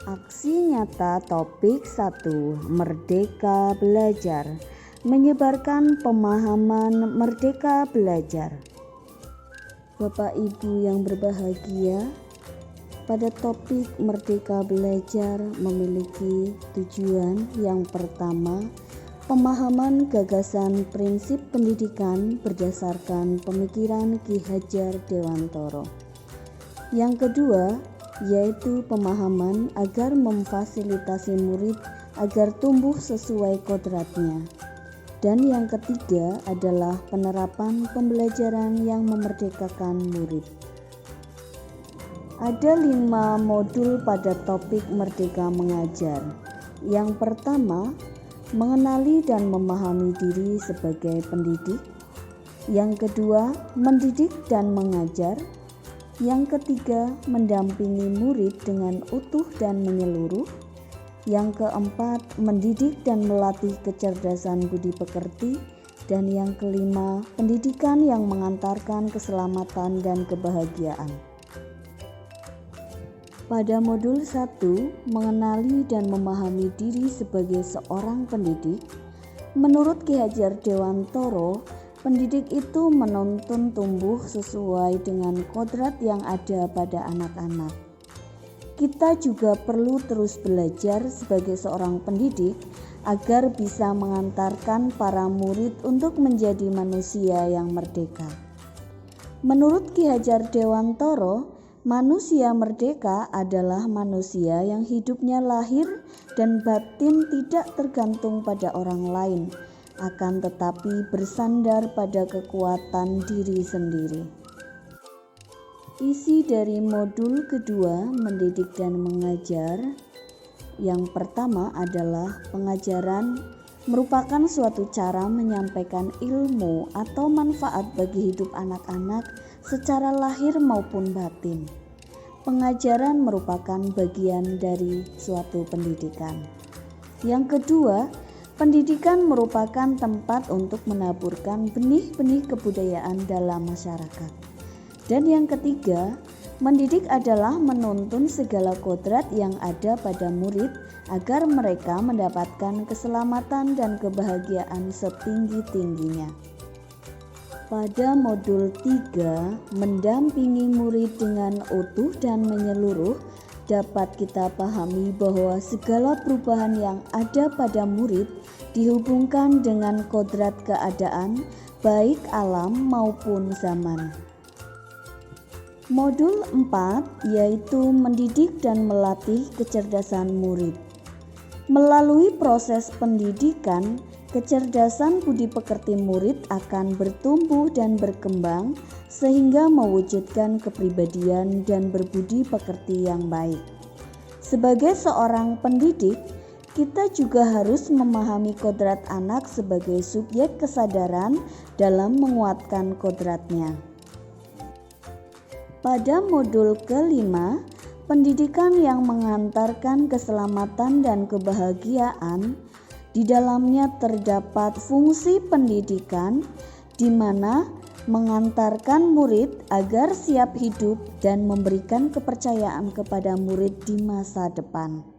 Aksi nyata topik 1, Merdeka Belajar, menyebarkan pemahaman merdeka belajar. Bapak Ibu yang berbahagia, pada topik Merdeka Belajar memiliki tujuan yang pertama, pemahaman gagasan prinsip pendidikan berdasarkan pemikiran Ki Hajar Dewantoro. Yang kedua, yaitu pemahaman agar memfasilitasi murid agar tumbuh sesuai kodratnya. Dan yang ketiga adalah penerapan pembelajaran yang memerdekakan murid. Ada 5 modul pada topik Merdeka Mengajar. Yang pertama, mengenali dan memahami diri sebagai pendidik. Yang kedua, mendidik dan mengajar. Yang ketiga, mendampingi murid dengan utuh dan menyeluruh. Yang keempat, mendidik dan melatih kecerdasan budi pekerti. Dan yang kelima, pendidikan yang mengantarkan keselamatan dan kebahagiaan. Pada modul 1, mengenali dan memahami diri sebagai seorang pendidik, menurut Ki Hajar Dewantoro, pendidik itu menuntun tumbuh sesuai dengan kodrat yang ada pada anak-anak. Kita juga perlu terus belajar sebagai seorang pendidik agar bisa mengantarkan para murid untuk menjadi manusia yang merdeka. Menurut Ki Hajar Dewantoro, manusia merdeka adalah manusia yang hidupnya lahir dan batin tidak tergantung pada orang lain, akan tetapi bersandar pada kekuatan diri sendiri. Isi dari modul kedua, mendidik dan mengajar. Yang pertama adalah pengajaran merupakan suatu cara menyampaikan ilmu atau manfaat bagi hidup anak-anak secara lahir maupun batin. Pengajaran merupakan bagian dari suatu pendidikan. Yang kedua, pendidikan merupakan tempat untuk menaburkan benih-benih kebudayaan dalam masyarakat. Dan yang ketiga, mendidik adalah menuntun segala kodrat yang ada pada murid agar mereka mendapatkan keselamatan dan kebahagiaan setinggi-tingginya. Pada modul 3, mendampingi murid dengan utuh dan menyeluruh, dapat kita pahami bahwa segala perubahan yang ada pada murid dihubungkan dengan kodrat keadaan, baik alam maupun zaman. Modul 4 yaitu mendidik dan melatih kecerdasan murid. Melalui proses pendidikan, kecerdasan budi pekerti murid akan bertumbuh dan berkembang sehingga mewujudkan kepribadian dan berbudi pekerti yang baik. Sebagai seorang pendidik, kita juga harus memahami kodrat anak sebagai subjek kesadaran dalam menguatkan kodratnya. Pada modul kelima, pendidikan yang mengantarkan keselamatan dan kebahagiaan, di dalamnya terdapat fungsi pendidikan di mana mengantarkan murid agar siap hidup dan memberikan kepercayaan kepada murid di masa depan.